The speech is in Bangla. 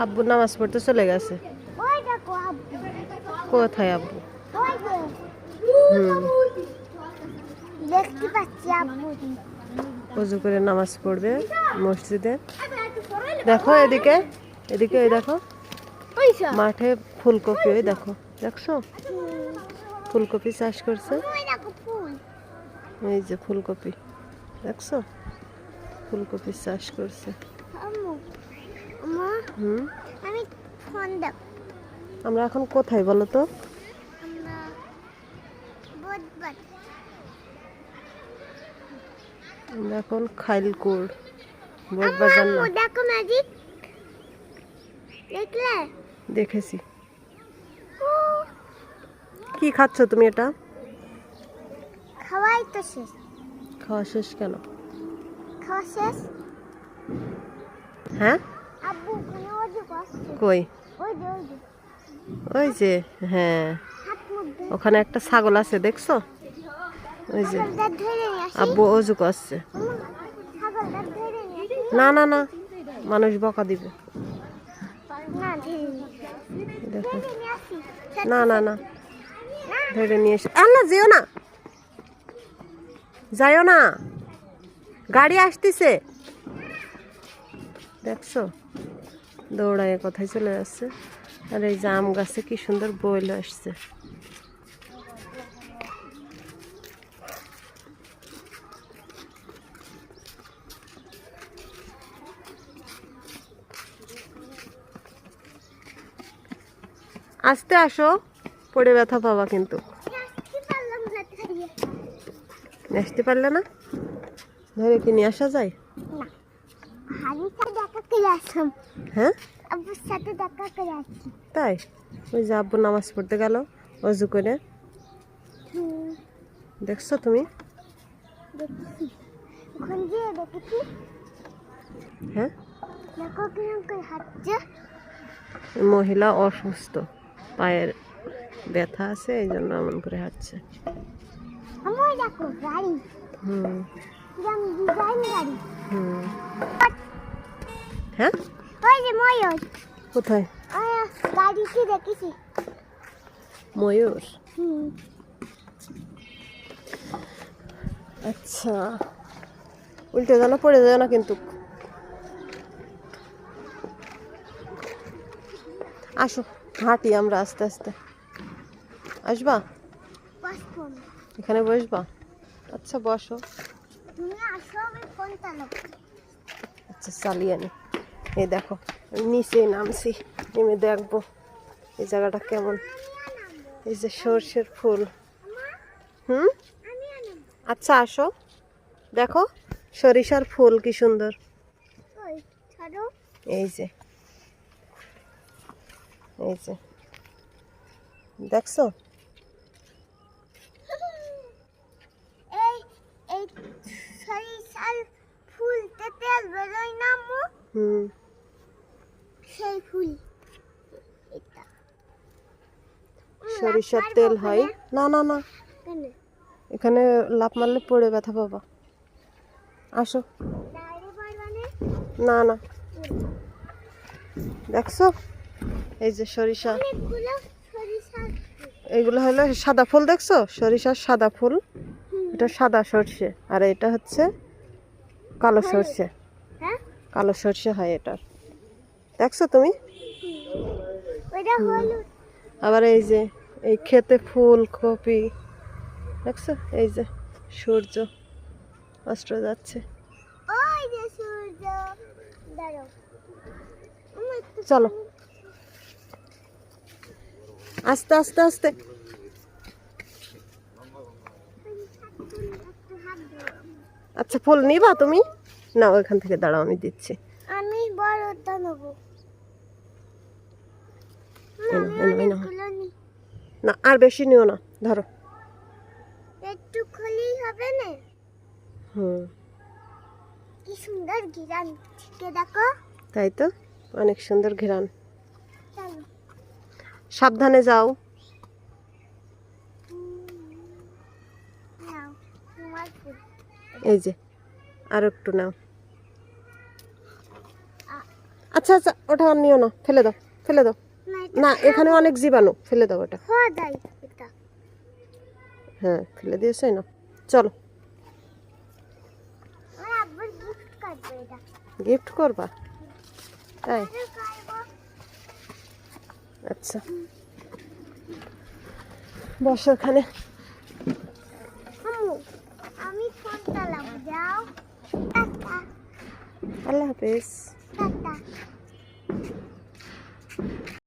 আব্বু নামাজ পড়তে চলে গেছে। কোথায় আব্বু? দেখতে পাচ্ছি আব্বু ওযু করে নামাজ পড়বে মসজিদে। দেখো এদিকে, এদিকে ওই দেখো মাঠে ফুলকপি, ওই দেখো, দেখছো ফুলকপি চাষ করছে। এই যে ফুলকপি দেখছো, ফুলকপি চাষ করছে। আমরা এখন কোথায় বলো তো? আমরা এখন খাইলকুড়, বোটবাজার না। দেখেছি। কি খাচ্ছ তুমি এটা? খাওয়াই তো শেষ। খাওয়া শেষ কেন? খাওয়া শেষ। হ্যাঁ আব্বু কোন ওযু করছে? কই? ওই যে ওই যে ওই যে, হ্যাঁ ওখানে একটা ছাগল আছে দেখছো? ওই যে আব্বু ওযু করছে। না না না, মানুষ বকা দিবে। দেখো, না না না, ধরে নিয়ে এসে। আল্লাহ যেও না, যাইও না, গাড়ি আসতেছে। দেখছো দৌড়ায় কোথায় চলে যাচ্ছে। আর এই যে আম গাছে কি সুন্দর বইল আসছে। আস্তে আসো, পড়ে ব্যথা পাবা কিন্তু। আসতে পারলে না, ধরে কি নিয়ে আসা যায়? হ্যাঁ তাই? ওই যে আব্বু নামাজ পড়তে গেল ওযু করে। দেখছো তুমি? হ্যাঁ মহিলা অসুস্থ, পায়ের ব্যথা আছে, এই জন্য এমন করে হাঁটছে। হুম হুম। হ্যাঁ কোথায়? ময়ূর? আচ্ছা, উল্টে যেন পড়ে যায় না কিন্তু। আসো হাঁটি আমরা আস্তে আস্তে। আসবা? এখানে বসবা? আচ্ছা বসো। আচ্ছা চালিয়ে নি। এই দেখো নিচে নামছি, নেমে দেখবো এই জায়গাটা কেমন। এই যে সর্ষের ফুল। আচ্ছা আসো, দেখো সরিষার ফুল কি সুন্দর। এই যে, এই যে দেখছো? সরিষার তেল হয়। না না না, এখানে লাফ মারলে পড়ে ব্যথা পাবা। আসো। না না, দেখছো এই যে সরিষা, এইগুলো হলো সাদা ফুল, দেখছো সরিষার সাদা ফুল, এটা সাদা সর্ষে। আর এটা হচ্ছে কালো সর্ষে, কালো সর্ষে হয় এটার। দেখছো তুমি? আবার এই যে এই ক্ষেতে ফুলকপি দেখছো, এই যে সূর্য অস্ত যাচ্ছে। চলো আস্তে আস্তে আস্তে। আচ্ছা ফুল নিবা তুমি? না ওইখান থেকে দাঁড়াও, আমি দিচ্ছি। আমি বড়টা নেব। না আর বেশি নিও না, ধরো। একটু খলি হবে না? কি সুন্দর ঘিরান, ঠিক দেখো। তাই তো, অনেক সুন্দর ঘিরান। সাবধানে যাও। এই যে আর একটু নাও। আচ্ছা আচ্ছা, ওটা আর নিও না, ফেলে দাও, ফেলে দাও। না এটা না, এখানে অনেক জীবাণু, ফেলে দাও ওটা। খাওয়া যায় এটা। হ্যাঁ, ফেলে দিয়েছে না। চলো, আমার আব্বুর গিফট করবে এটা। গিফট করবা? তাই? আরে খাইবো। আচ্ছা, বসো ওখানে। আম্মু, আমি ফোন চালাবো, যাও। টাটা। আল্লাহ হাফেজ।